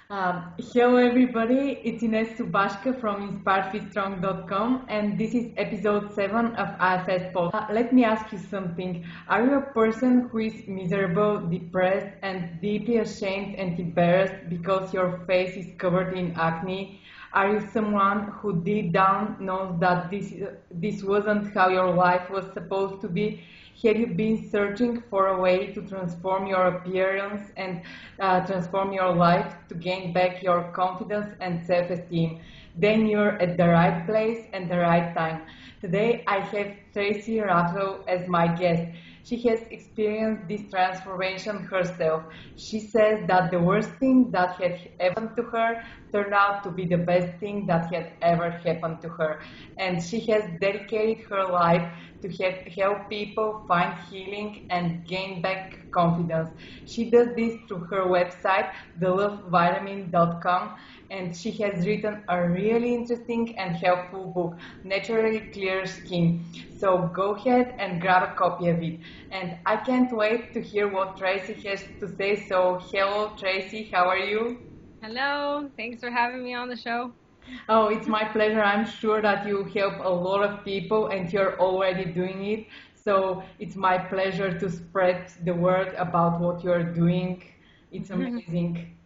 Hello everybody, it's Ines Subashka from InspiredFitStrong.com and this is episode 7 of IFS podcast. Let me ask you something. Are you a person who is miserable, depressed and deeply ashamed and embarrassed because your face is covered in acne? Are you someone who deep down knows that this wasn't how your life was supposed to be? Have you been searching for a way to transform your appearance and transform your life to gain back your confidence and self-esteem? Then you're at the right place and the right time. Today I have Tracy Raftl as my guest. She has experienced this transformation herself. She says that the worst thing that had happened to her turned out to be the best thing that had ever happened to her. And she has dedicated her life to help people find healing and gain back confidence. She does this through her website, thelovevitamin.com, and she has written a really interesting and helpful book, Naturally Clear Skin. So go ahead and grab a copy of it. And I can't wait to hear what Tracy has to say. So hello Tracy, how are you? Hello, thanks for having me on the show. Oh, it's my pleasure. I'm sure that you help a lot of people and you're already doing it. So it's my pleasure to spread the word about what you're doing. It's amazing.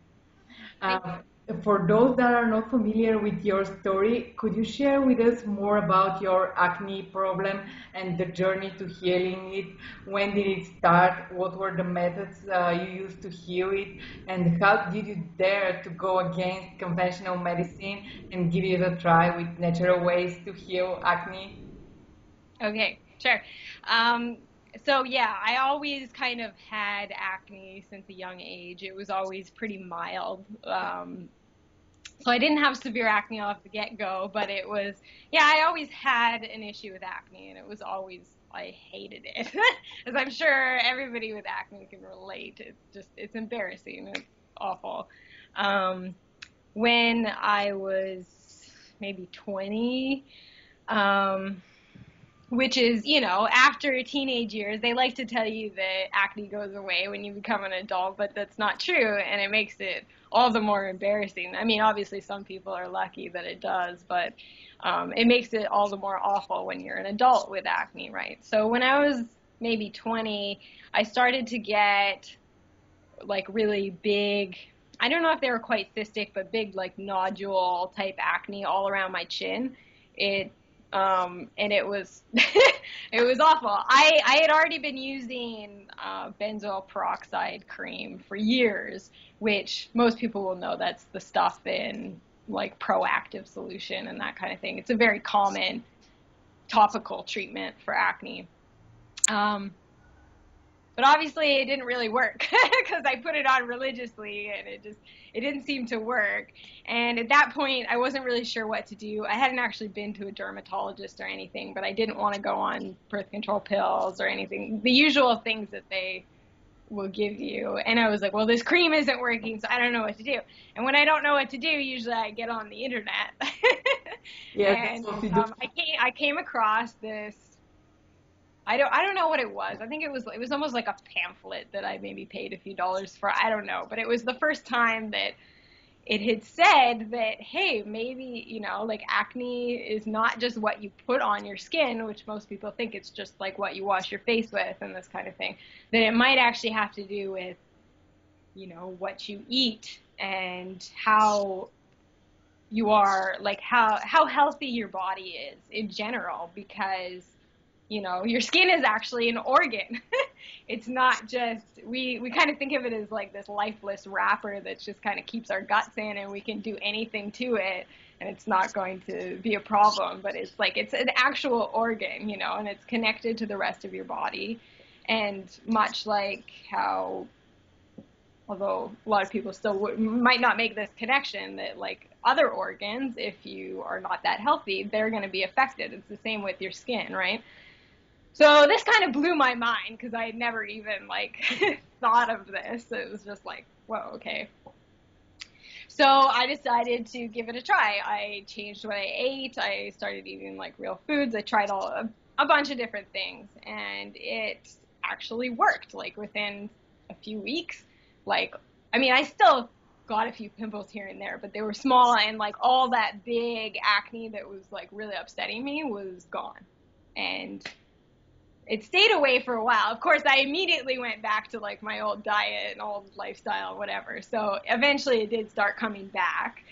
Thank Uh, for those that are not familiar with your story, could you share with us more about your acne problem and the journey to healing it? When did it start? What were the methods you used to heal it? And how did you dare to go against conventional medicine and give it a try with natural ways to heal acne? Okay, sure. Um, so yeah, I always kind of had acne since a young age. It was always pretty mild. So I didn't have severe acne off the get-go, but it was, yeah, I always had an issue with acne, and it was always, I hated it. As I'm sure everybody with acne can relate. It's embarrassing. It's awful. Um, when I was maybe 20, um, which is, after teenage years, they like to tell you that acne goes away when you become an adult, but that's not true, and it makes it all the more embarrassing. I mean, obviously, some people are lucky that it does, but it makes it all the more awful when you're an adult with acne, right? So when I was maybe 20, I started to get like really big, I don't know if they were quite cystic, but big like nodule type acne all around my chin. It and it was it was awful. I had already been using benzoyl peroxide cream for years, which most people will know that's the stuff in like Proactive solution and that kind of thing. It's a very common topical treatment for acne. Um, but obviously it didn't really work because I put it on religiously and it didn't seem to work. And at that point, I wasn't really sure what to do. I hadn't actually been to a dermatologist or anything, but I didn't want to go on birth control pills or anything, the usual things that they will give you. And I was like, well, this cream isn't working, so I don't know what to do. And when I don't know what to do, usually I get on the internet. Yes, that's And what we do. I came across this. I don't know what it was. I think it was almost like a pamphlet that I maybe paid a few dollars for. I don't know, but it was the first time that it had said that, hey, maybe, like acne is not just what you put on your skin, which most people think it's just like what you wash your face with and this kind of thing, that it might actually have to do with, what you eat and how you are, like how healthy your body is in general, because your skin is actually an organ. It's not just, we kind of think of it as like this lifeless wrapper that just kind of keeps our guts in and we can do anything to it and it's not going to be a problem. But it's like, it's an actual organ, and it's connected to the rest of your body. And much like how, although a lot of people still might not make this connection, that like other organs, if you are not that healthy, they're going to be affected. It's the same with your skin, right? So this kind of blew my mind because I had never even like thought of this. It was just like, whoa, okay. So I decided to give it a try. I changed what I ate. I started eating like real foods. I tried a bunch of different things, and it actually worked. Like within a few weeks, like, I mean, I still got a few pimples here and there, but they were small, and like all that big acne that was like really upsetting me was gone. And it stayed away for a while. Of course, I immediately went back to like my old diet and old lifestyle, whatever. So eventually it did start coming back.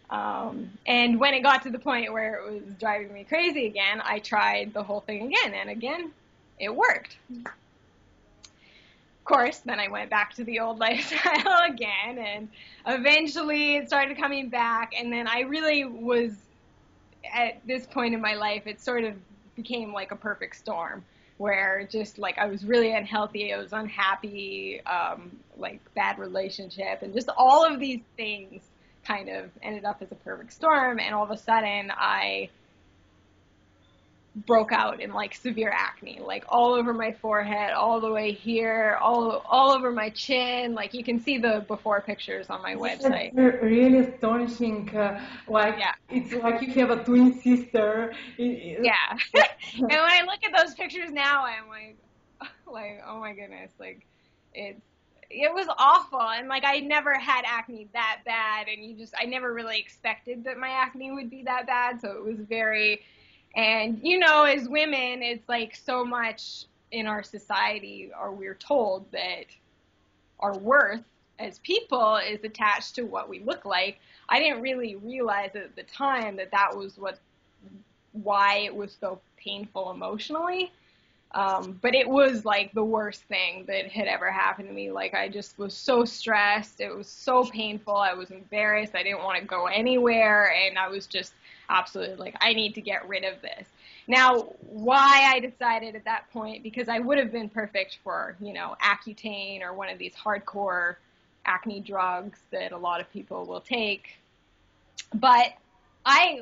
And when it got to the point where it was driving me crazy again, I tried the whole thing again, and again, it worked. Of course, then I went back to the old lifestyle again, and eventually it started coming back, and then I really was, at this point in my life, it sort of became like a perfect storm, where just like I was really unhealthy, I was unhappy, like bad relationship, and just all of these things kind of ended up as a perfect storm, and all of a sudden I broke out in like severe acne, like all over my forehead, all the way here, all over my chin. Like you can see the before pictures on my website. That's really astonishing. Like Yeah. it's like you have a twin sister. Yeah. And when I look at those pictures now, I'm like, oh my goodness, like it was awful. And like I never had acne that bad, and I never really expected that my acne would be that bad. So it was very, and you know, as women, it's like so much in our society, or we're told that our worth as people is attached to what we look like. I didn't really realize at the time that that was why it was so painful emotionally. But it was like the worst thing that had ever happened to me. Like I just was so stressed. It was so painful. I was embarrassed. I didn't want to go anywhere. And I was just absolutely like, I need to get rid of this. Now, why I decided at that point, because I would have been perfect for, you know, Accutane or one of these hardcore acne drugs that a lot of people will take. But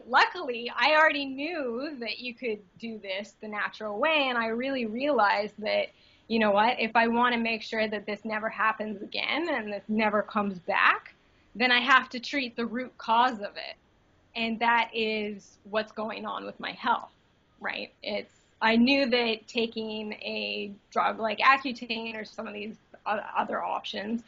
luckily, I already knew that you could do this the natural way, and I really realized that, you know what, if I want to make sure that this never happens again and this never comes back, then I have to treat the root cause of it, and that is what's going on with my health, right? I knew that taking a drug like Accutane or some of these other options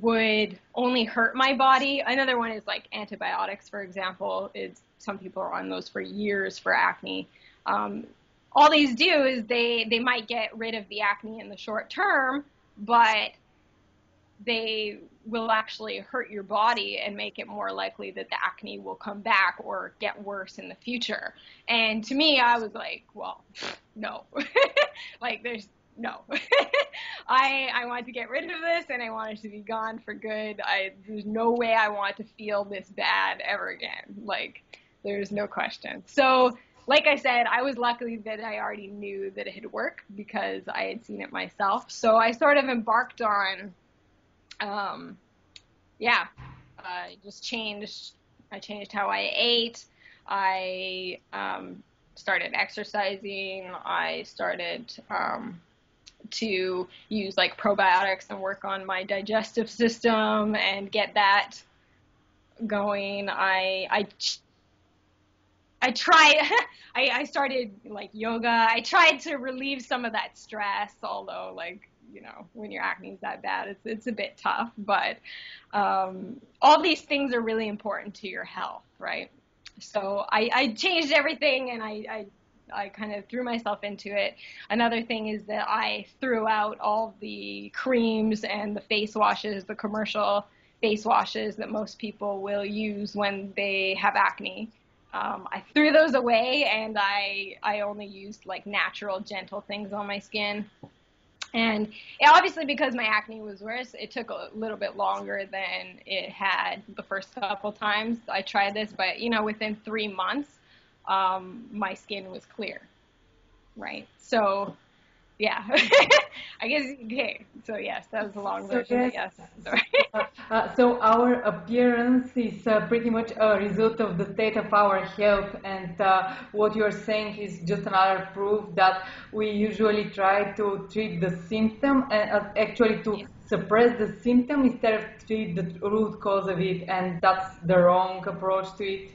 would only hurt my body. Another one is like antibiotics, for example. Some people are on those for years for acne. All these do is they might get rid of the acne in the short term, but they will actually hurt your body and make it more likely that the acne will come back or get worse in the future. And to me, I was like, well, no. Like no. I want to get rid of this, and I want it to be gone for good. There's no way I want to feel this bad ever again. Like, there's no question. So, like I said, I was lucky that I already knew that it had worked because I had seen it myself. So I sort of embarked on, I changed how I ate. I started exercising. I started to use like probiotics and work on my digestive system and get that going. I tried, I started like yoga. I tried to relieve some of that stress, although like, you know, when your acne is that bad, it's a bit tough, but all these things are really important to your health, right? So I changed everything, and I kind of threw myself into it. Another thing is that I threw out all the creams and the face washes, the commercial face washes that most people will use when they have acne. I threw those away, and I only used like natural, gentle things on my skin. And obviously, because my acne was worse, it took a little bit longer than it had the first couple times I tried this. But, you know, within 3 months, my skin was clear, right? So, yeah. I guess, okay. So, yes, that was a long version, yes. Sorry. So our appearance is pretty much a result of the state of our health, and what you're saying is just another proof that we usually try to treat the symptom and actually to suppress the symptom instead of treat the root cause of it, and that's the wrong approach to it.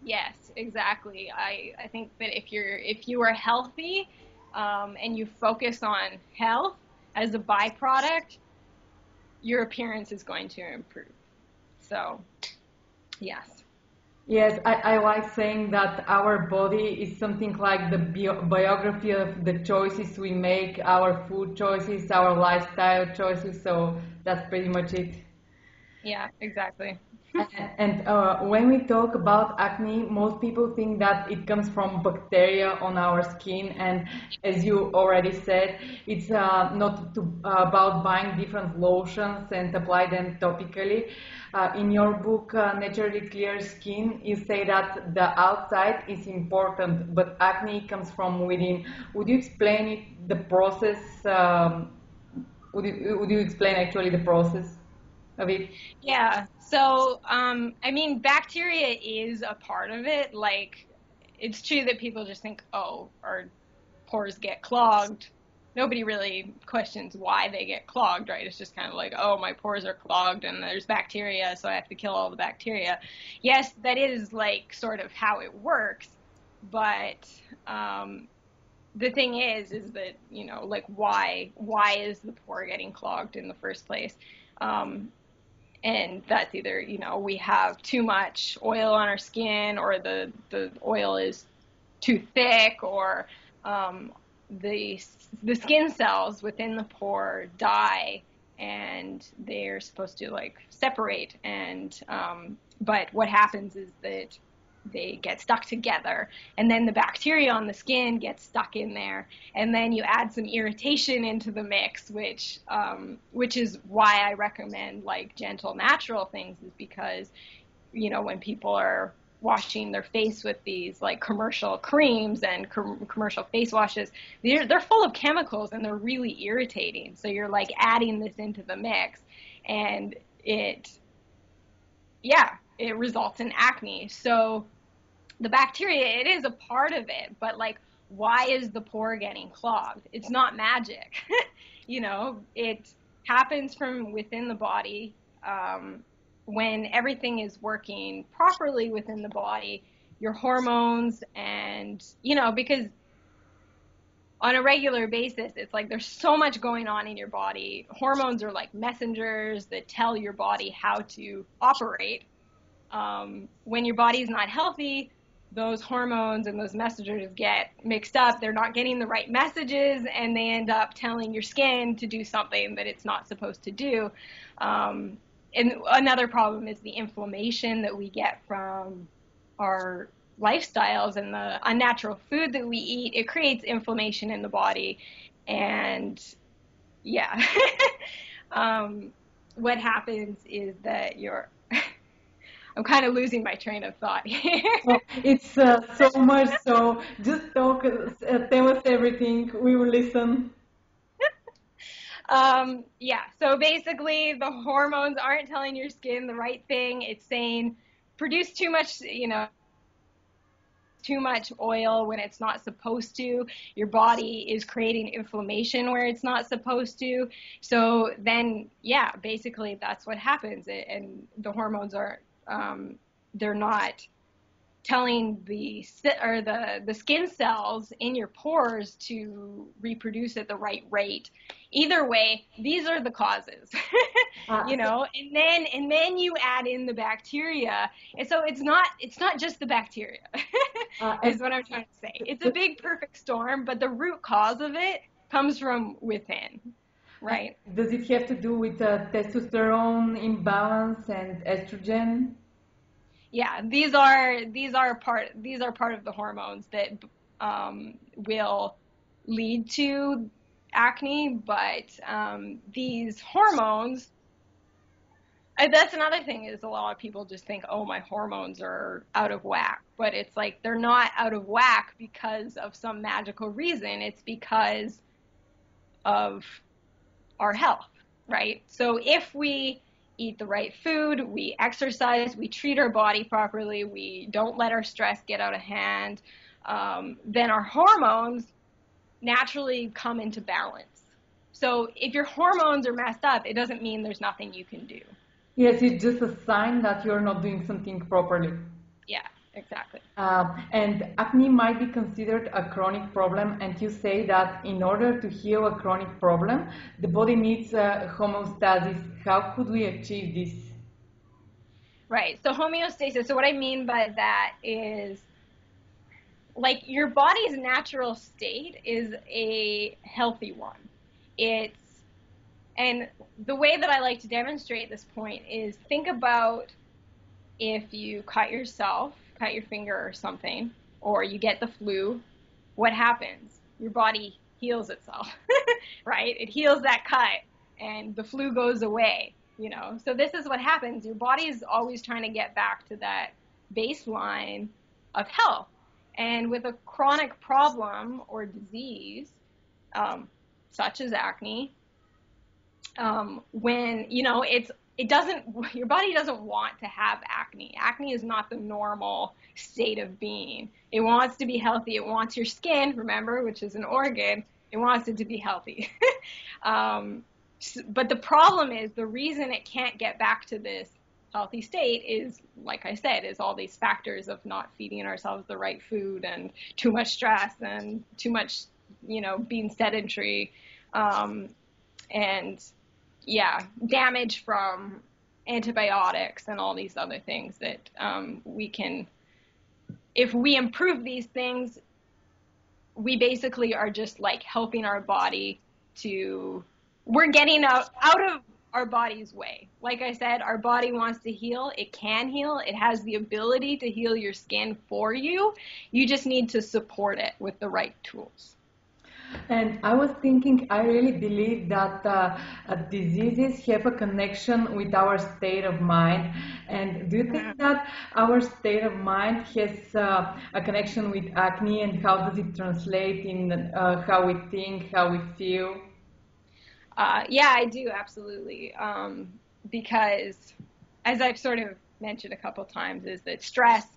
Yes, exactly. I think that if you are healthy and you focus on health as a byproduct, your appearance is going to improve. So, yes. Yes, I like saying that our body is something like the biography of the choices we make, our food choices, our lifestyle choices. So that's pretty much it. Yeah, exactly. And when we talk about acne, most people think that it comes from bacteria on our skin. And as you already said, it's about buying different lotions and apply them topically. In your book, Naturally Clear Skin, you say that the outside is important, but acne comes from within. Would you explain it, the process? Would you explain actually the process of it? Yeah. So, I mean, bacteria is a part of it. Like, it's true that people just think, oh, our pores get clogged. Nobody really questions why they get clogged, right? It's just kind of like, oh, my pores are clogged and there's bacteria, so I have to kill all the bacteria. Yes, that is like sort of how it works, but the thing is that, you know, like why is the pore getting clogged in the first place? Um, and that's either, you know, we have too much oil on our skin, or the oil is too thick, or um, the the skin cells within the pore die, and they're supposed to like separate, and but what happens is that they get stuck together, and then the bacteria on the skin gets stuck in there, and then you add some irritation into the mix, which is why I recommend like gentle natural things, is because, you know, when people are washing their face with these like commercial creams and commercial face washes, they're full of chemicals and they're really irritating. So you're like adding this into the mix, and it results in acne. So the bacteria, it is a part of it, but like, why is the pore getting clogged? It's not magic. You know, it happens from within the body. When everything is working properly within the body, your hormones, and, you know, because on a regular basis, it's like there's so much going on in your body. Hormones are like messengers that tell your body how to operate. When your body's not healthy, those hormones and those messengers get mixed up. They're not getting the right messages, and they end up telling your skin to do something that it's not supposed to do. And another problem is the inflammation that we get from our lifestyles and the unnatural food that we eat. It creates inflammation in the body, and yeah. What happens is that I'm kind of losing my train of thought here. Oh, it's so much, so just talk, tell us everything, we will listen. Yeah, so basically the hormones aren't telling your skin the right thing. It's saying produce too much, you know, too much oil when it's not supposed to. Your body is creating inflammation where it's not supposed to. So then, yeah, basically that's what happens. And the hormones are, they're not telling the skin cells in your pores to reproduce at the right rate. Either way, these are the causes. You know, and then you add in the bacteria, and so it's not just the bacteria. Is what I'm trying to say. It's a big perfect storm, but the root cause of it comes from within, right? Does it have to do with testosterone imbalance and estrogen? Yeah, these are part of the hormones that will lead to acne, but these hormones, that's another thing, is a lot of people just think, oh, my hormones are out of whack, but it's like they're not out of whack because of some magical reason. It's because of our health, right? So if we eat the right food, we exercise, we treat our body properly, we don't let our stress get out of hand, then our hormones naturally come into balance. So if your hormones are messed up, it doesn't mean there's nothing you can do. Yes, it's just a sign that you're not doing something properly. Yeah, exactly. And acne might be considered a chronic problem, and you say that in order to heal a chronic problem, the body needs homeostasis. How could we achieve this? Right. So homeostasis. So what I mean by that is like your body's natural state is a healthy one. It's And the way that I like to demonstrate this point is think about if you cut your finger or something, or you get the flu, what happens? Your body heals itself, right? It heals that cut and the flu goes away, you know? So this is what happens. Your body is always trying to get back to that baseline of health. And with a chronic problem or disease, such as acne, when, you know, your body doesn't want to have acne. Acne is not the normal state of being. It wants to be healthy. It wants your skin, remember, which is an organ. It wants it to be healthy. But the problem is the reason it can't get back to this healthy state is, like I said, is all these factors of not feeding ourselves the right food and too much stress and too much, you know, being sedentary. And yeah, damage from antibiotics and all these other things that we can, if we improve these things, we basically are just like helping our body to, we're getting out of our body's way. Like I said, our body wants to heal. It can heal. It has the ability to heal your skin for you. You just need to support it with the right tools. And I was thinking, I really believe that diseases have a connection with our state of mind. And do you think that our state of mind has a connection with acne, and how does it translate in how we think, how we feel? Yeah, I do, absolutely. Because as I've sort of mentioned a couple times, is that stress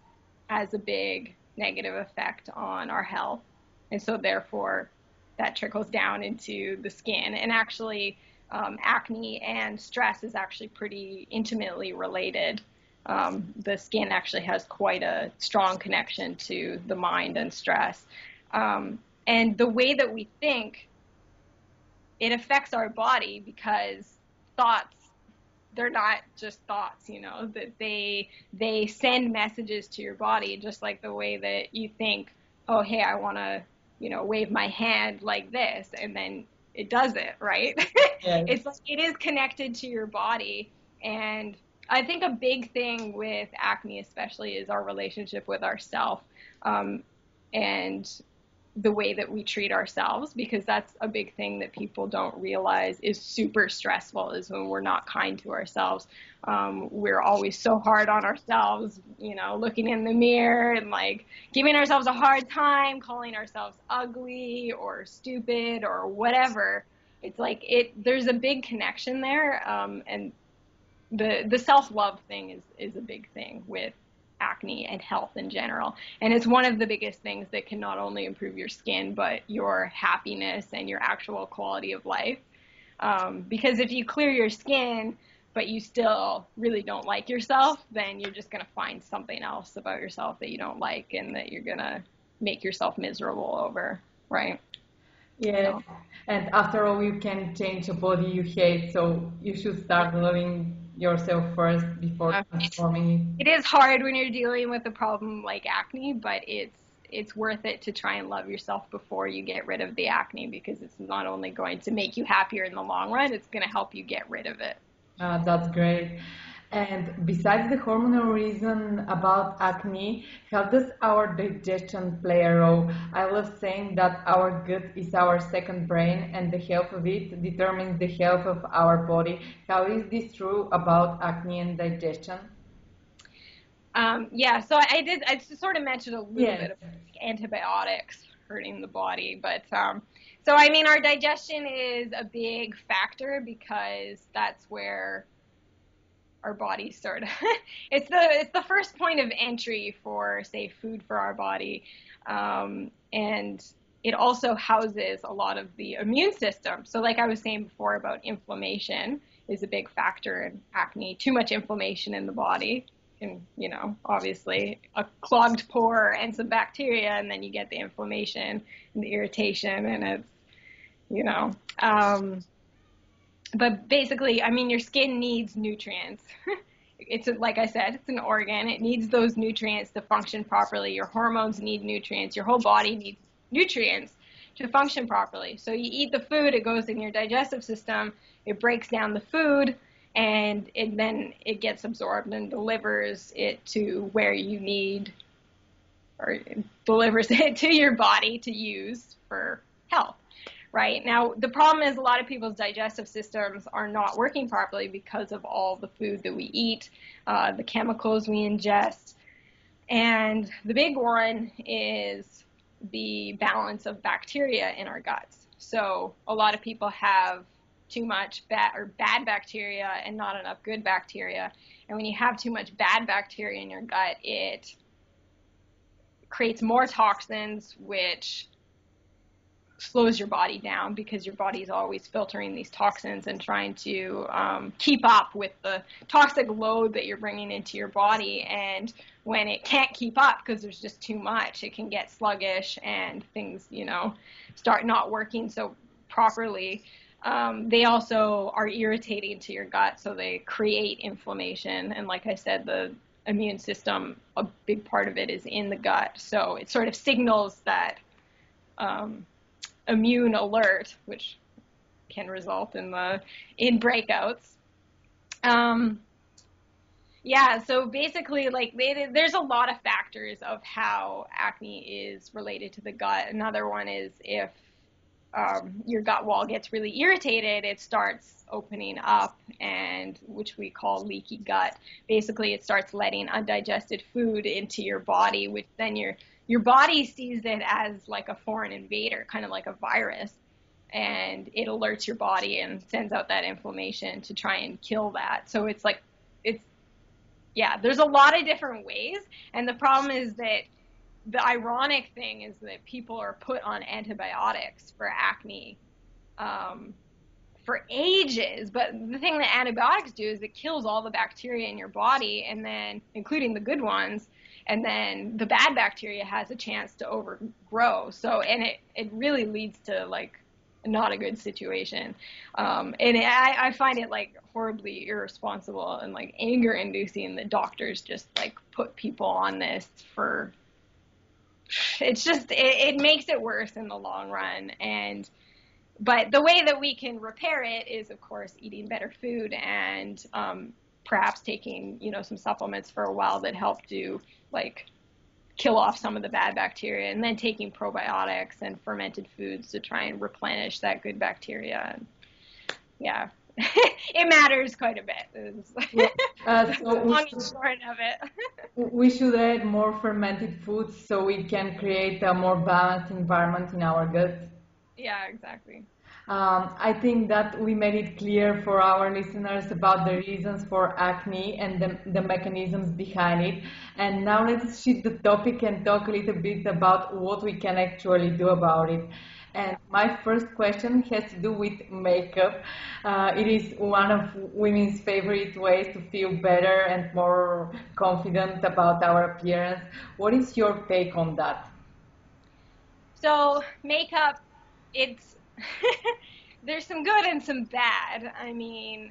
has a big negative effect on our health. And so therefore, that trickles down into the skin. And actually, acne and stress is actually pretty intimately related. The skin actually has quite a strong connection to the mind and stress. And the way that we think, it affects our body, because thoughts, they're not just thoughts, you know, that they send messages to your body, just like the way that you think, oh, hey, I want to, you know, wave my hand like this, and then it does it, right? Yes. It's like, it is connected to your body. And I think a big thing with acne especially is our relationship with ourself, and the way that we treat ourselves, because that's a big thing that people don't realize is super stressful, is when we're not kind to ourselves. We're always so hard on ourselves, you know, looking in the mirror and like giving ourselves a hard time, calling ourselves ugly or stupid or whatever. It's like there's a big connection there. And the self-love thing is a big thing with acne and health in general. And it's one of the biggest things that can not only improve your skin, but your happiness and your actual quality of life. Because if you clear your skin, but you still really don't like yourself, then you're just going to find something else about yourself that you don't like and that you're going to make yourself miserable over, right? Yes. So. And after all, you can change a body you hate, so you should start loving yourself first before transforming it. It is hard when you're dealing with a problem like acne, but it's worth it to try and love yourself before you get rid of the acne, because it's not only going to make you happier in the long run, it's going to help you get rid of it. That's great. And besides the hormonal reason about acne, how does our digestion play a role? I love saying that our gut is our second brain, and the health of it determines the health of our body. How is this true about acne and digestion? Yeah, so I sort of mentioned a little bit about antibiotics hurting the body, but so I mean, our digestion is a big factor, because that's where our body sort of it's the first point of entry for, say, food for our body, and it also houses a lot of the immune system. So like I was saying before about inflammation is a big factor in acne, too much inflammation in the body. and, obviously a clogged pore and some bacteria, and then you get the inflammation and the irritation, and it's, you know, but basically, I mean, your skin needs nutrients. It's like I said, it's an organ. It needs those nutrients to function properly. Your hormones need nutrients. Your whole body needs nutrients to function properly. So you eat the food, it goes in your digestive system, it breaks down the food, and then it gets absorbed and delivers it to where you need, or delivers it to your body to use for health. Right? Now, the problem is a lot of people's digestive systems are not working properly because of all the food that we eat, the chemicals we ingest, and the big one is the balance of bacteria in our guts. So a lot of people have too much bad bacteria and not enough good bacteria. And when you have too much bad bacteria in your gut, it creates more toxins, which slows your body down because your body is always filtering these toxins and trying to keep up with the toxic load that you're bringing into your body. And when it can't keep up because there's just too much, it can get sluggish and things, start not working so properly. They also are irritating to your gut, so they create inflammation. And like I said, the immune system, a big part of it is in the gut. So it sort of signals that immune alert, which can result in breakouts. So basically, there's a lot of factors of how acne is related to the gut. Another one is if your gut wall gets really irritated, it starts opening up, and which we call leaky gut. Basically, it starts letting undigested food into your body, which then your body sees it as like a foreign invader, kind of like a virus, and it alerts your body and sends out that inflammation to try and kill that. So there's a lot of different ways, and the problem is that the ironic thing is that people are put on antibiotics for acne for ages, but the thing that antibiotics do is it kills all the bacteria in your body, and then including the good ones, and then the bad bacteria has a chance to overgrow. So, and it really leads to not a good situation. And I find it horribly irresponsible and anger inducing that doctors just put people on this for, it's just, it makes it worse in the long run. But the way that we can repair it is, of course, eating better food and perhaps taking, some supplements for a while that help to kill off some of the bad bacteria, and then taking probiotics and fermented foods to try and replenish that good bacteria. Yeah, it matters quite a bit. So long and short of it. We should add more fermented foods so we can create a more balanced environment in our gut. Yeah, exactly. I think that we made it clear for our listeners about the reasons for acne and the mechanisms behind it. And now let's shift the topic and talk a little bit about what we can actually do about it. And my first question has to do with makeup. It is one of women's favorite ways to feel better and more confident about our appearance. What is your take on that? So makeup, it's there's some good and some bad. I mean,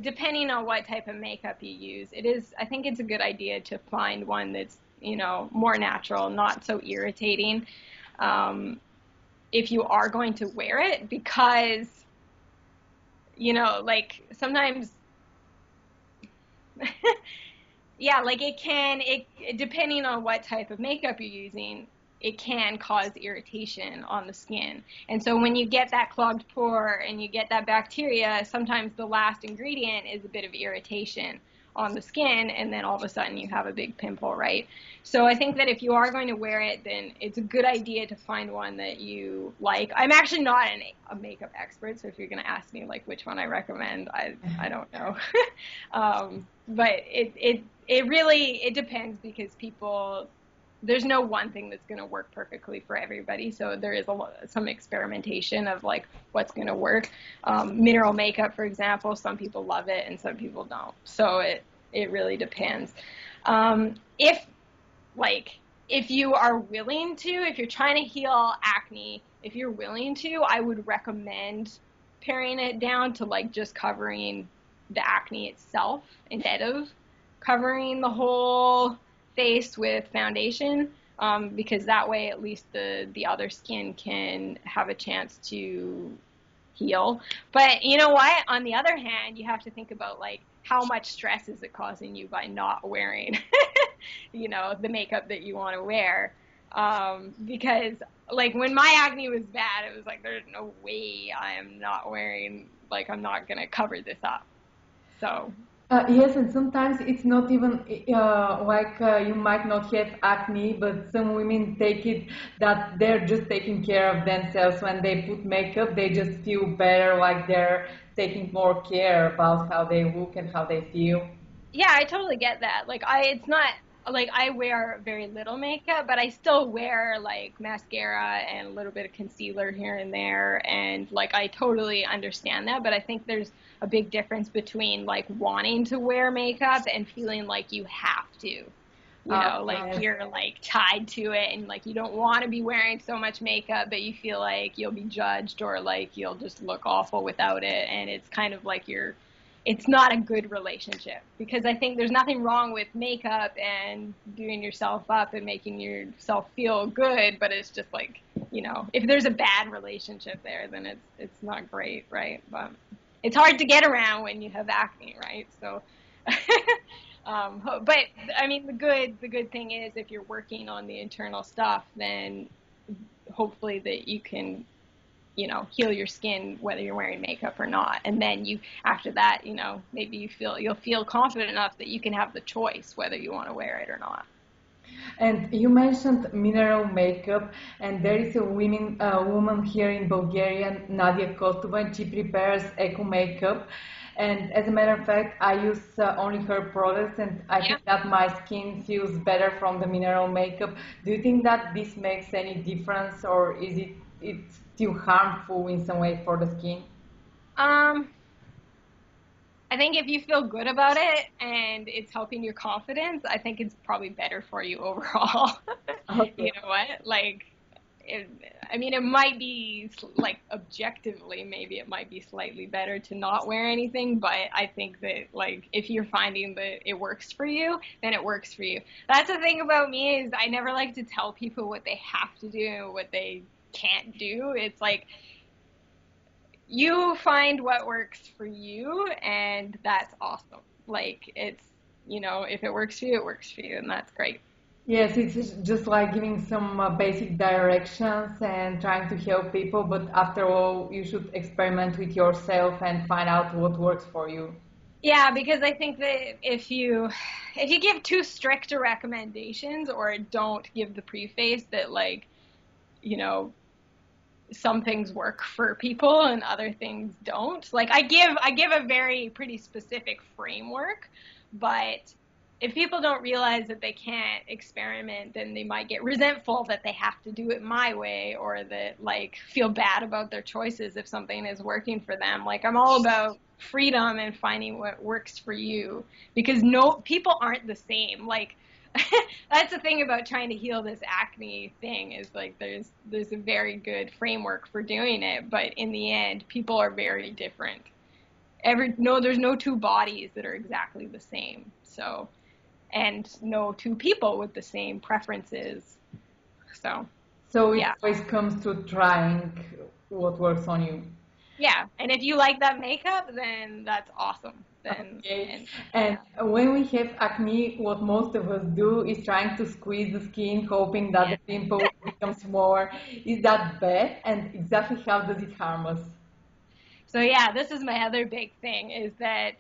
depending on what type of makeup you use, I think it's a good idea to find one that's, more natural, not so irritating, if you are going to wear it, because, sometimes, depending on what type of makeup you're using, it can cause irritation on the skin. And so when you get that clogged pore and you get that bacteria, sometimes the last ingredient is a bit of irritation on the skin, and then all of a sudden you have a big pimple, right? So I think that if you are going to wear it, then it's a good idea to find one that you like. I'm actually not a makeup expert, so if you're going to ask me which one I recommend, I don't know. But it really depends, because there's no one thing that's going to work perfectly for everybody. So there is some experimentation of what's going to work. Mineral makeup, for example, some people love it and some people don't. So it really depends. If if you are willing to, if you're trying to heal acne, if you're willing to, I would recommend paring it down to like just covering the acne itself instead of covering the whole face with foundation, because that way at least the other skin can have a chance to heal. But you know what? On the other hand, you have to think about like how much stress is it causing you by not wearing, the makeup that you want to wear. Because like when my acne was bad, it was like there's no way I'm not wearing, like I'm not gonna cover this up. So Yes, and sometimes it's not even you might not have acne, but some women take it that they're just taking care of themselves. When they put makeup, they just feel better, like they're taking more care about how they look and how they feel. yeah, I totally get that. It's not like I wear very little makeup, but I still wear like mascara and a little bit of concealer here and there, and like I totally understand that. But I think there's a big difference between like wanting to wear makeup and feeling like you have to. Like you're like tied to it, and like you don't want to be wearing so much makeup, but you feel like you'll be judged or like you'll just look awful without it, and it's kind of like it's not a good relationship, because I think there's nothing wrong with makeup and doing yourself up and making yourself feel good, but it's just like, if there's a bad relationship there, then it's not great, right? But it's hard to get around when you have acne, right? So, but I mean, the good thing is if you're working on the internal stuff, then hopefully that you can heal your skin whether you're wearing makeup or not. And then after that, maybe you'll feel confident enough that you can have the choice whether you want to wear it or not. And you mentioned mineral makeup, and there is a woman here in Bulgaria, Nadia Kotova, and she prepares eco makeup. And as a matter of fact, I use only her products, and I think that my skin feels better from the mineral makeup. Do you think that this makes any difference, or is it's still harmful in some way for the skin? I think if you feel good about it and it's helping your confidence, I think it's probably better for you overall. Okay. You know what? It might be like objectively, maybe it might be slightly better to not wear anything, but I think that like if you're finding that it works for you, then it works for you. That's the thing about me, is I never like to tell people what they have to do, what they can't do. It's like you find what works for you, and that's awesome. Like if it works for you, it works for you, and that's great. Yes, it's just like giving some basic directions and trying to help people, but after all, you should experiment with yourself and find out what works for you. Yeah, because I think that if you give too strict recommendations, or don't give the preface that some things work for people and other things don't. Like I give a very pretty specific framework, but if people don't realize that they can't experiment, then they might get resentful that they have to do it my way, or that like feel bad about their choices if something is working for them. Like I'm all about freedom and finding what works for you, because people aren't the same. Like that's the thing about trying to heal this acne thing, is like there's a very good framework for doing it, but in the end people are very different. There's no two bodies that are exactly the same. So, and no two people with the same preferences. So it always comes to trying what works on you. Yeah, and if you like that makeup, then that's awesome. Okay. And when we have acne, what most of us do is trying to squeeze the skin, hoping that the pimple becomes smaller. Is that bad? And exactly how does it harm us? So yeah, this is my other big thing, is that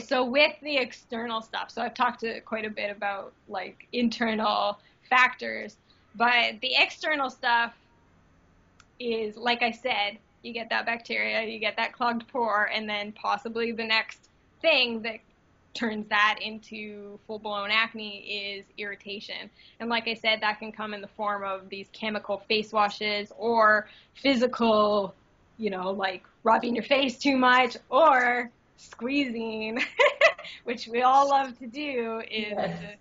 so with the external stuff, so I've talked quite a bit about like internal factors, but the external stuff is, like I said, you get that bacteria, you get that clogged pore, and then possibly the next thing that turns that into full-blown acne is irritation. And like I said, that can come in the form of these chemical face washes, or physical, like rubbing your face too much, or squeezing which we all love to do, is Yes. just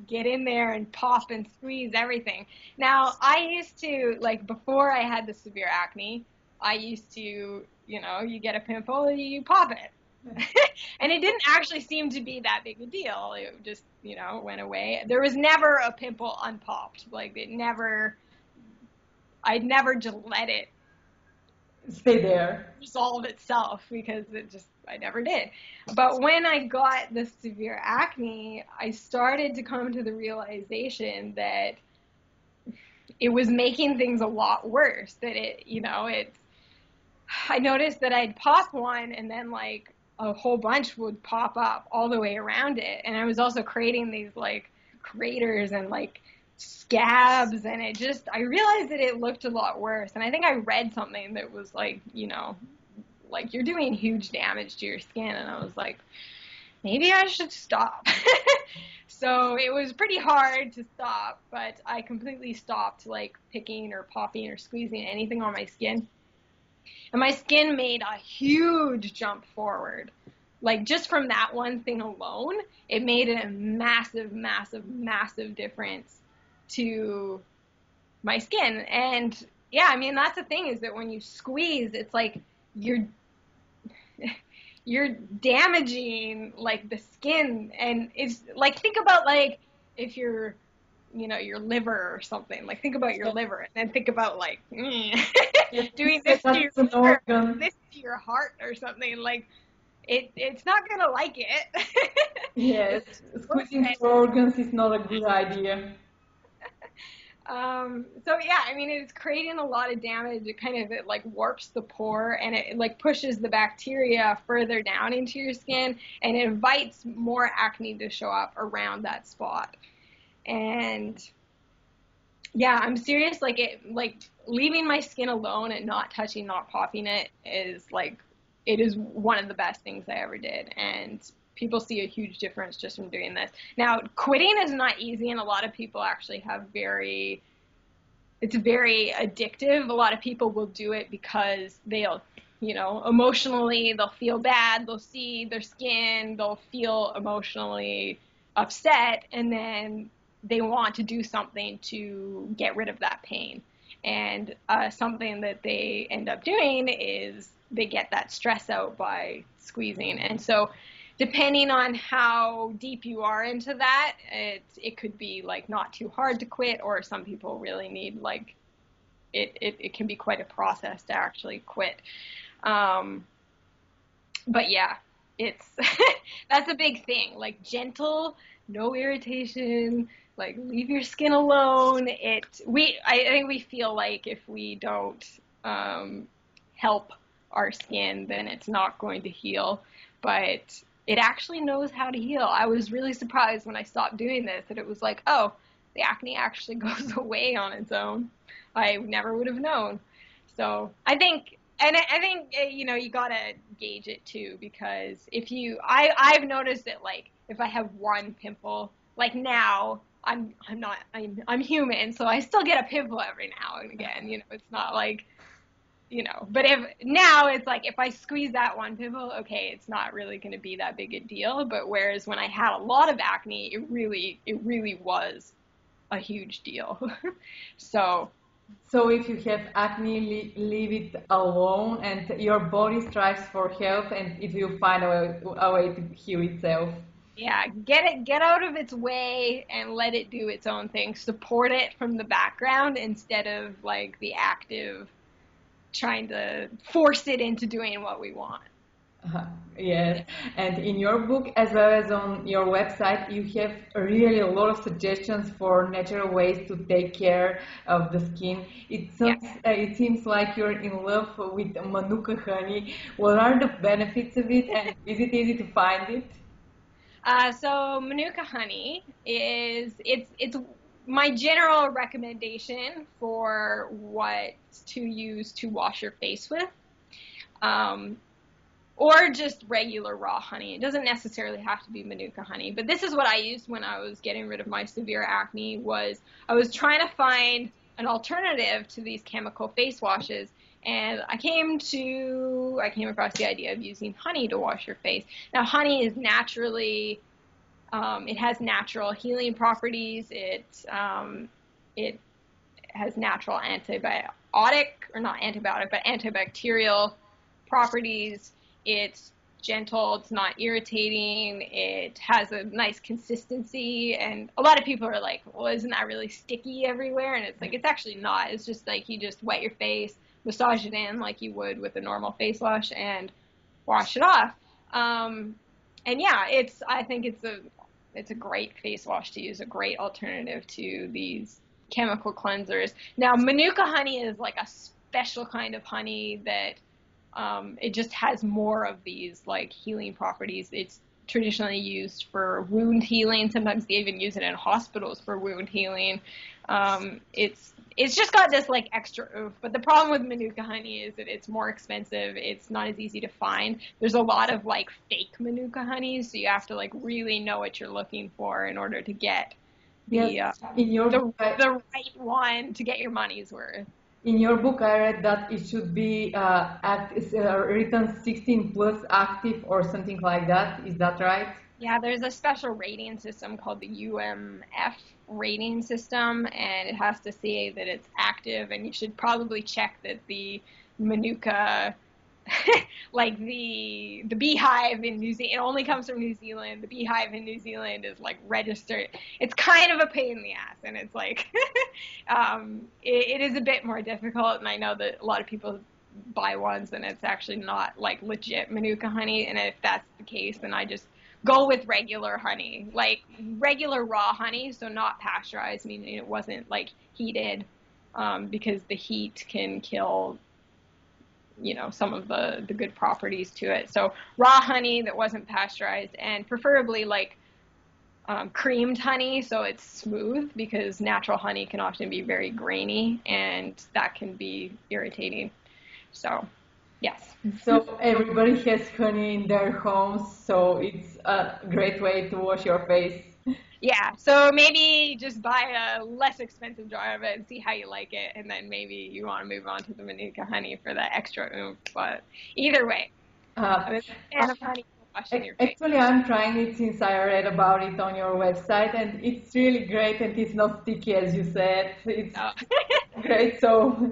get in there and pop and squeeze everything. Now, I used to, like, before I had the severe acne, I used to, you get a pimple, you pop it. And it didn't actually seem to be that big a deal. It just, went away. There was never a pimple unpopped. Like, I'd never just let it Stay there. resolve itself because I never did. But when I got the severe acne, I started to come to the realization that it was making things a lot worse. That I noticed that I'd pop one and then like a whole bunch would pop up all the way around it. And I was also creating these like craters and like scabs, and I realized that it looked a lot worse. And I think I read something that was like, like you're doing huge damage to your skin. And I was like, maybe I should stop. So it was pretty hard to stop, but I completely stopped like picking or popping or squeezing anything on my skin. And my skin made a huge jump forward. Like just from that one thing alone, it made a massive, massive, massive difference to my skin. And yeah, I mean, that's the thing, is that when you squeeze, it's like you're damaging like the skin. And it's like, think about like if you're, your liver or something, like think about your liver and then think about like doing this to your liver, this to your heart or something. Like it's not gonna like it. Yes, squeezing for organs is not a good idea. So yeah, I mean, it's creating a lot of damage. It like warps the pore, and it like pushes the bacteria further down into your skin, and it invites more acne to show up around that spot. And yeah, I'm serious. Like leaving my skin alone and not touching, not popping it is one of the best things I ever did. And people see a huge difference just from doing this. Now, quitting is not easy, and a lot of people actually it's very addictive. A lot of people will do it because they'll, emotionally, they'll feel bad, they'll see their skin, they'll feel emotionally upset, and then they want to do something to get rid of that pain. And something that they end up doing is they get that stress out by squeezing. And so depending on how deep you are into that, it could be like not too hard to quit, or some people really need like it can be quite a process to actually quit. But yeah, it's that's a big thing. Like gentle, no irritation, like leave your skin alone. I think we feel like if we don't help our skin, then it's not going to heal. But it actually knows how to heal. I was really surprised when I stopped doing this that it was like, oh, the acne actually goes away on its own. I never would have known. So I think you gotta gauge it too, because I've noticed that like if I have one pimple, like now I'm human, so I still get a pimple every now and again. It's not like. But now it's like if I squeeze that one pimple, okay, it's not really going to be that big a deal. But whereas when I had a lot of acne, it really was a huge deal. So if you have acne, leave it alone, and your body strives for health, and it will find a way to heal itself. yeah, get out of its way and let it do its own thing. Support it from the background instead of like the active trying to force it into doing what we want. Yes, and in your book as well as on your website, you have really a lot of suggestions for natural ways to take care of the skin. It seems like you're in love with Manuka honey. What are the benefits of it, and is it easy to find it? So Manuka honey it's my general recommendation for what to use to wash your face with, or just regular raw honey. It doesn't necessarily have to be Manuka honey, but this is what I used when I was getting rid of my severe acne. I was trying to find an alternative to these chemical face washes, and I came across the idea of using honey to wash your face. Now, honey is naturally It has natural healing properties. It has natural antibiotic, or not antibiotic, but antibacterial properties. It's gentle, it's not irritating, it has a nice consistency, and a lot of people are like, well, isn't that really sticky everywhere? And it's like, it's actually not. It's just like you just wet your face, massage it in like you would with a normal face wash, and wash it off. And yeah, I think it's a great face wash to use, a great alternative to these chemical cleansers. Now, Manuka honey is like a special kind of honey that it just has more of these like healing properties. It's traditionally used for wound healing. Sometimes they even use it in hospitals for wound healing. It's just got this like extra oomph. But the problem with Manuka honey is that it's more expensive. It's not as easy to find. There's a lot of like fake Manuka honeys, so you have to like really know what you're looking for in order to get Yes, in your the book, right one to get your money's worth. in your book, I read that it should be written 16 plus active or something like that. Is that right? Yeah, there's a special rating system called the UMF rating system, and it has to say that it's active, and you should probably check that the Manuka, like the beehive in New Zealand, it only comes from New Zealand. The beehive in New Zealand is like registered. It's kind of a pain in the ass, and it's like, it is a bit more difficult, and I know that a lot of people buy ones and it's actually not like legit Manuka honey, and if that's the case, then I just go with regular honey, like regular raw honey, so not pasteurized, meaning it wasn't like heated, because the heat can kill, some of the good properties to it. So raw honey that wasn't pasteurized, and preferably like creamed honey, so it's smooth, because natural honey can often be very grainy, and that can be irritating. So, yes. So everybody has honey in their homes, so it's a great way to wash your face. Yeah, so maybe just buy a less expensive jar of it and see how you like it, and then maybe you want to move on to the Manuka honey for that extra oomph. But either way, I'm Uh, a fan of honey for washing your face. Actually, I'm trying it since I read about it on your website, and it's really great, and it's not sticky as you said. It's Oh. great. So,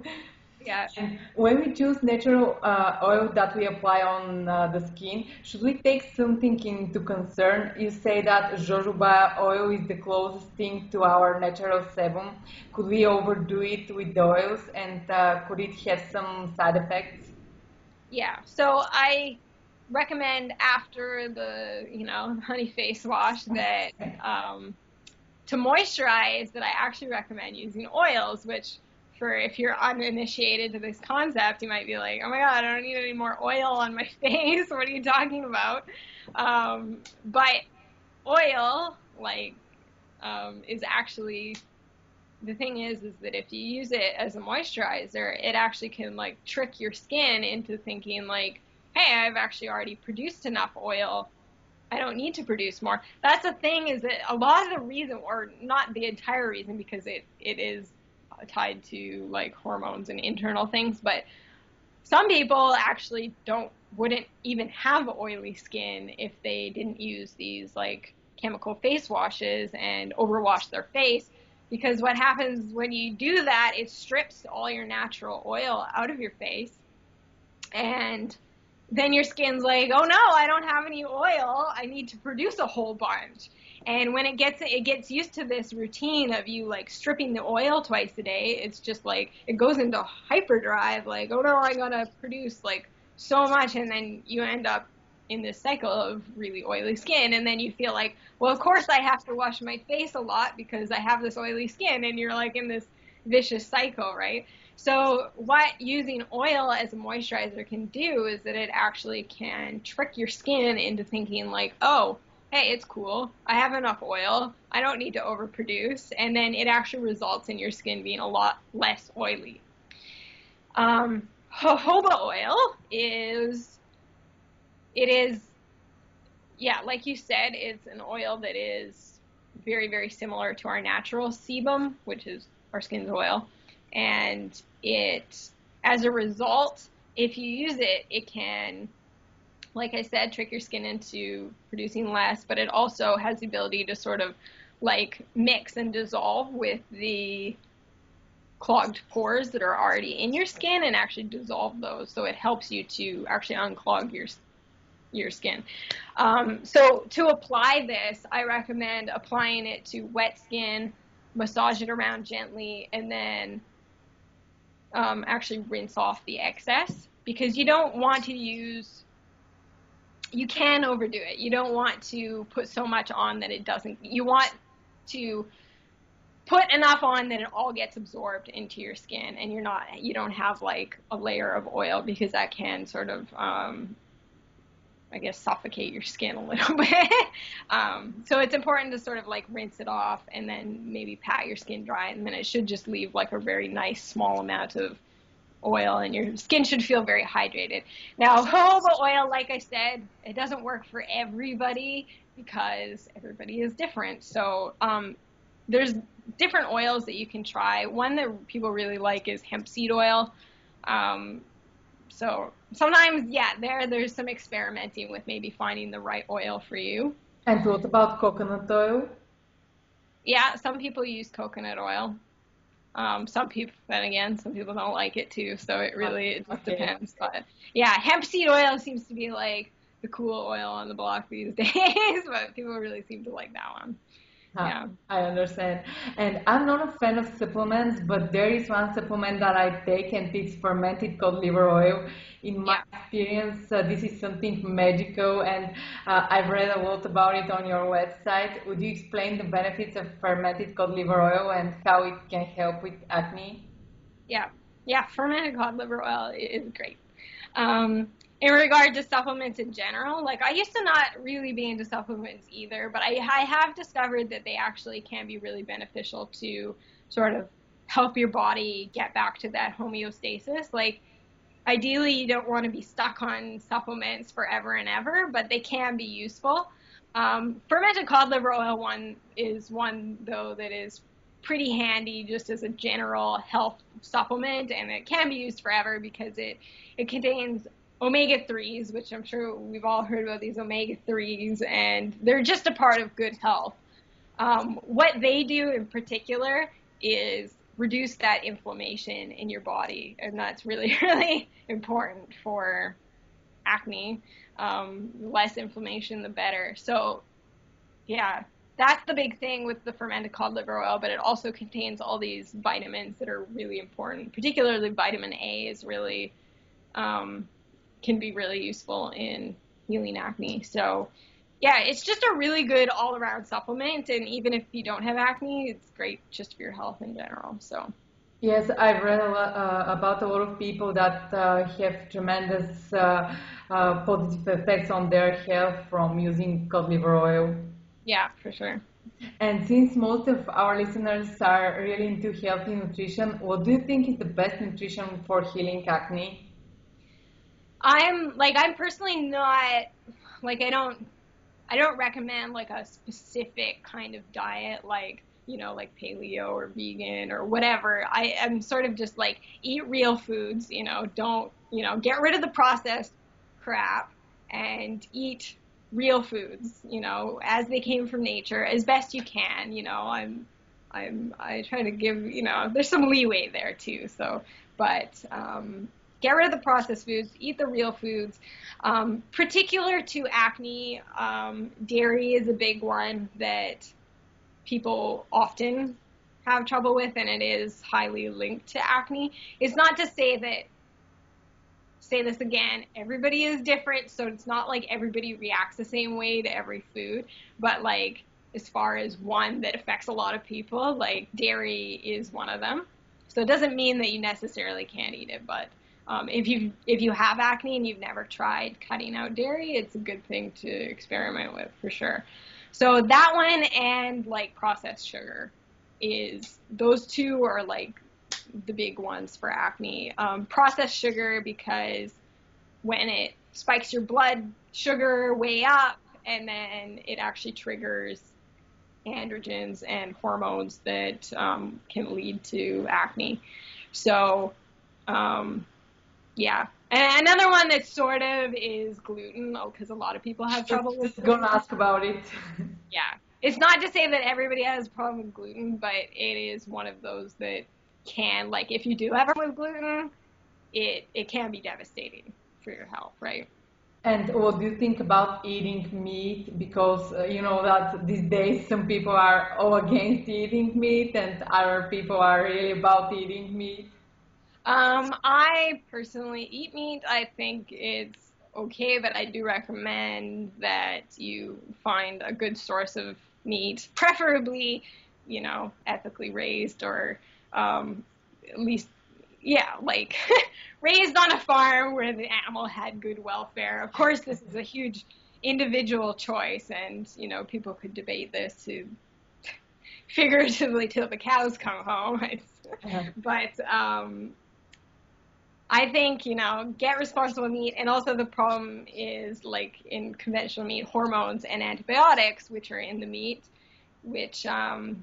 Yeah. and when we choose natural oil that we apply on the skin, should we take something into concern? You say that jojoba oil is the closest thing to our natural sebum. Could we overdo it with the oils, and could it have some side effects? Yeah, so I recommend after the, honey face wash that to moisturize, that I actually recommend using oils, which for if you're uninitiated to this concept, you might be like, oh my God, I don't need any more oil on my face. What are you talking about? But oil, like, is actually, the thing is that if you use it as a moisturizer, it actually can like trick your skin into thinking like, hey, I've actually already produced enough oil, I don't need to produce more. That's the thing, is that a lot of the reason, or not the entire reason, because it is tied to like hormones and internal things, but some people actually wouldn't even have oily skin if they didn't use these like chemical face washes and overwash their face, because what happens when you do that, it strips all your natural oil out of your face, and then your skin's like, oh no, I don't have any oil, I need to produce a whole bunch. And when it gets used to this routine of you like stripping the oil twice a day, it's just like it goes into hyperdrive, like, oh no, I'm gonna produce like so much, and then you end up in this cycle of really oily skin, and then you feel like, well, of course I have to wash my face a lot because I have this oily skin, and you're like in this vicious cycle, right? So what using oil as a moisturizer can do is that it actually can trick your skin into thinking like, oh, hey, it's cool, I have enough oil, I don't need to overproduce, and then it actually results in your skin being a lot less oily. Jojoba oil yeah, like you said, it's an oil that is very, very similar to our natural sebum, which is our skin's oil. And as a result, if you use it, it can like I said, trick your skin into producing less, but it also has the ability to sort of like mix and dissolve with the clogged pores that are already in your skin and actually dissolve those. So it helps you to actually unclog your skin. So to apply this, I recommend applying it to wet skin, massage it around gently, and then actually rinse off the excess, because you don't want to use, you can overdo it. You don't want to put so much on that it doesn't, you want to put enough on that it all gets absorbed into your skin, and you don't have like a layer of oil, because that can sort of I guess suffocate your skin a little bit. So it's important to sort of like rinse it off and then maybe pat your skin dry, and then it should just leave like a very nice small amount of oil, and your skin should feel very hydrated. Now, jojoba oil, like I said, it doesn't work for everybody because everybody is different. So there's different oils that you can try. One that people really like is hemp seed oil. So sometimes, yeah, there's some experimenting with maybe finding the right oil for you. And what about coconut oil? Yeah, some people use coconut oil. Some people, then again, some people don't like it too. So it just depends. But yeah, hemp seed oil seems to be like the cool oil on the block these days, but people really seem to like that one. Yeah. I understand. And I'm not a fan of supplements, but there is one supplement that I take, and it's fermented cod liver oil. In my experience, this is something magical, and I've read a lot about it on your website. Would you explain the benefits of fermented cod liver oil and how it can help with acne? Yeah, fermented cod liver oil is great. In regard to supplements in general, like I used to not really be into supplements either, but I have discovered that they actually can be really beneficial to sort of help your body get back to that homeostasis. Like ideally you don't want to be stuck on supplements forever and ever, but they can be useful. Fermented cod liver oil is one though that is pretty handy just as a general health supplement, and it can be used forever because it contains omega-3s, which I'm sure we've all heard about these omega-3s, and they're just a part of good health. What they do in particular is reduce that inflammation in your body, and that's really, really important for acne. The less inflammation, the better. So, yeah, that's the big thing with the fermented cod liver oil, but it also contains all these vitamins that are really important. Particularly vitamin A is really can be really useful in healing acne. So yeah, it's just a really good all-around supplement, and even if you don't have acne, it's great just for your health in general. So Yes, I've read a lot, about a lot of people that have tremendous positive effects on their health from using cod liver oil. yeah, for sure. And since most of our listeners are really into healthy nutrition, what do you think is the best nutrition for healing acne? I'm personally not like I don't recommend like a specific kind of diet, like, you know, like paleo or vegan or whatever. I am sort of just like eat real foods, you know, don't, you know, get rid of the processed crap and eat real foods, you know, as they came from nature as best you can. You know, I try to give, you know, there's some leeway there too. So, but get rid of the processed foods, eat the real foods. Particular to acne, dairy is a big one that people often have trouble with, and it is highly linked to acne. It's not to say that, say this again, everybody is different, so it's not like everybody reacts the same way to every food, but like as far as one that affects a lot of people, like dairy is one of them. So it doesn't mean that you necessarily can't eat it, but if you have acne and you've never tried cutting out dairy, it's a good thing to experiment with for sure. So that one and like processed sugar those two are like the big ones for acne. Processed sugar because when it spikes your blood sugar way up, and then it actually triggers androgens and hormones that can lead to acne. So yeah, And another one that sort of is gluten, because a lot of people have trouble with Just gonna gluten. ask about it. Yeah. It's not to say that everybody has a problem with gluten, but it is one of those that can, like, if you do have a problem with gluten, it can be devastating for your health, right? And what do you think about eating meat? Because you know that these days some people are all against eating meat, and other people are really about eating meat. I personally eat meat. I think it's okay, but I do recommend that you find a good source of meat, preferably, ethically raised or at least, yeah, like raised on a farm where the animal had good welfare. Of course, this is a huge individual choice, and, people could debate this to figuratively till the cows come home. But I think, get responsible meat. And also the problem is, like in conventional meat, hormones and antibiotics, which are in the meat, which, the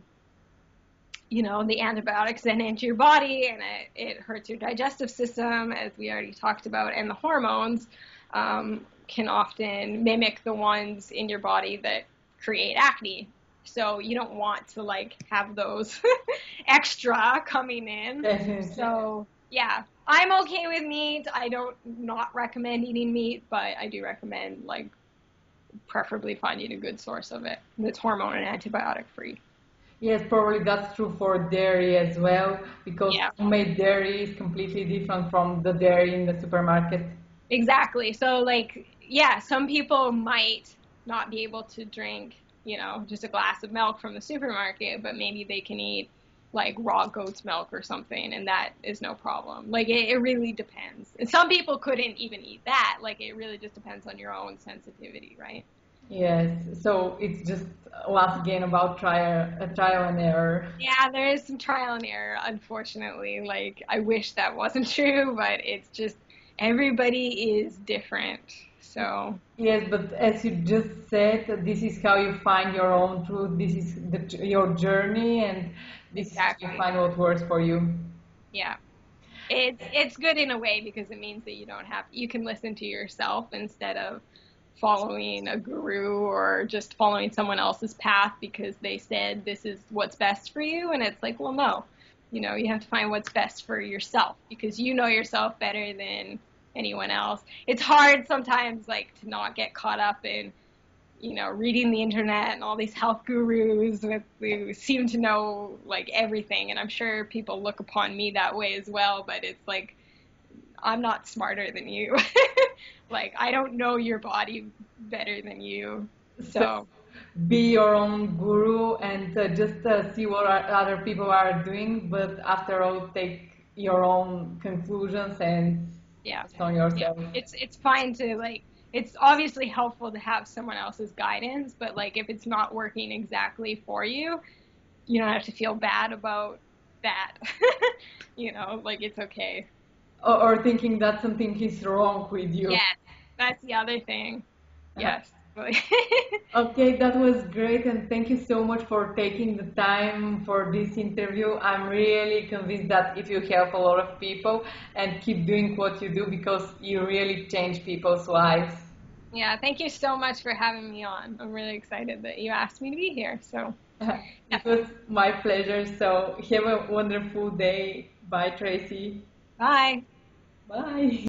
antibiotics then enter your body and it hurts your digestive system, as we already talked about. And the hormones can often mimic the ones in your body that create acne. So you don't want to, like, have those extra coming in. Definitely. So yeah, I'm okay with meat. I don't not recommend eating meat, but I do recommend, like, preferably finding a good source of it that's hormone and antibiotic free. Yes, probably that's true for dairy as well, because Yeah, homemade dairy is completely different from the dairy in the supermarket. exactly. So, like, yeah, some people might not be able to drink, just a glass of milk from the supermarket, but maybe they can eat, like, raw goat's milk or something, and that is no problem. Like, it really depends. And some people couldn't even eat that. Like, it really just depends on your own sensitivity, right? Yes, so it's just once again about trial and error. Yeah, there is some trial and error, unfortunately. Like, I wish that wasn't true, but it's just everybody is different. So, Yes, but as you just said, this is how you find your own truth. This is your journey, and this is how you exactly. find what works for you. Yeah. It's good in a way because it means that you can listen to yourself instead of following a guru or just following someone else's path because they said this is what's best for you. And it's like, well, no, you have to find what's best for yourself because you know yourself better than anyone else. It's hard sometimes, like, to not get caught up in, reading the internet and all these health gurus who seem to know, like, everything. And I'm sure people look upon me that way as well, but it's like, I'm not smarter than you. Like, I don't know your body better than you. So So, be your own guru and just see what other people are doing, but after all, take your own conclusions and yeah. focus on Yeah. yourself. It's fine to, like, it's obviously helpful to have someone else's guidance, but, like, if it's not working exactly for you, you don't have to feel bad about that. Like, it's okay. Or thinking that something is wrong with you. Yes, that's the other thing. Yes. Okay, that was great, and thank you so much for taking the time for this interview. I'm really convinced that if you help a lot of people and keep doing what you do, because you really change people's lives. Yeah, thank you so much for having me on. I'm really excited that you asked me to be here. So, It yes. was my pleasure. So have a wonderful day. Bye, Tracy. Bye. Bye.